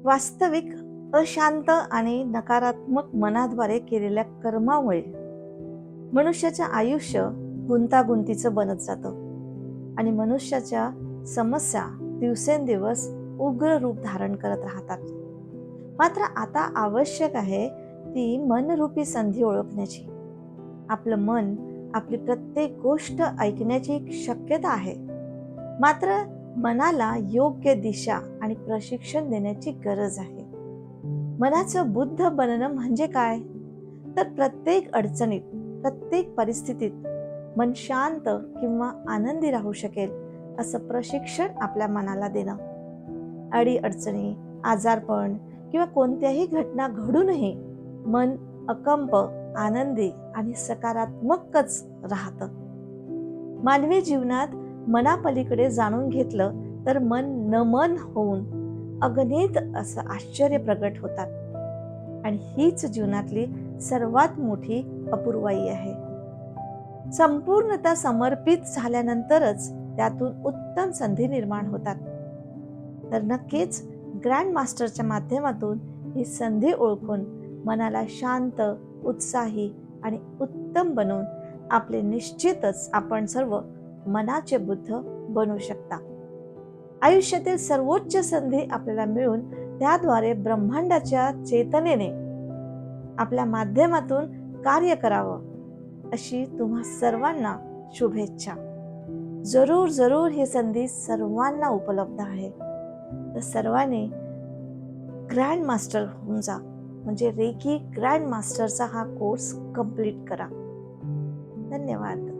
वास्तविक अशांत आणि नकारात्मक मनाद्वारे केलेल्या कर्मामुळे मनुष्याचं आयुष्य गुंतागुंतीचं बनत जातं आणि मनुष्याच्या समस्या दिवसेंदिवस उग्र रूप धारण करत राहतात. मात्र आता आवश्यक आहे ती मनरूपी संधी ओळखण्याची. आपलं मन आपली प्रत्येक गोष्ट ऐकण्याची एक शक्यता आहे, मात्र मनाला योग्य दिशा आणि प्रशिक्षण देण्याची गरज आहे. मनाचं बुद्ध बनणं म्हणजे काय? तर प्रत्येक अडचणीत, प्रत्येक परिस्थितीत मन शांत किंवा आनंदी राहू शकेल असं प्रशिक्षण आपल्या मनाला देणं. अडीअडचणी, आजारपण किंवा कोणत्याही घटना घडूनही मन अकंप, आनंदी आणि सकारात्मकच राहतं. मानवी जीवनात मनापलीकडे जाणून घेतलं तर मन नमन होऊन अगणित असं आश्चर्य प्रगट होतात आणि हीच जीवनातली सर्वात मोठी अपूर्वाई आहे. संपूर्णतः समर्पित झाल्यानंतरच त्यातून उत्तम संधी निर्माण होतात. तर नक्कीच ग्रँड मास्टरच्या माध्यमातून ही संधी ओळखून मनाला शांत, उत्साही आणि उत्तम बनवून आपले निश्चितच आपण सर्व मनाचे बुद्ध बनू शकता. आयुष्यातील सर्वोच्च संधी आपल्याला मिळून त्याद्वारे ब्रह्मांडाच्या चेतनेने आपल्या माध्यमातून कार्य करावं अशी तुम्हा सर्वांना शुभेच्छा. जरूर जरूर ही संधी सर्वांना उपलब्ध आहे. तर सर्वांनी ग्रँड मास्टर होऊन जा, म्हणजे रेकी ग्रँड मास्टरचा हा कोर्स कंप्लीट करा. धन्यवाद.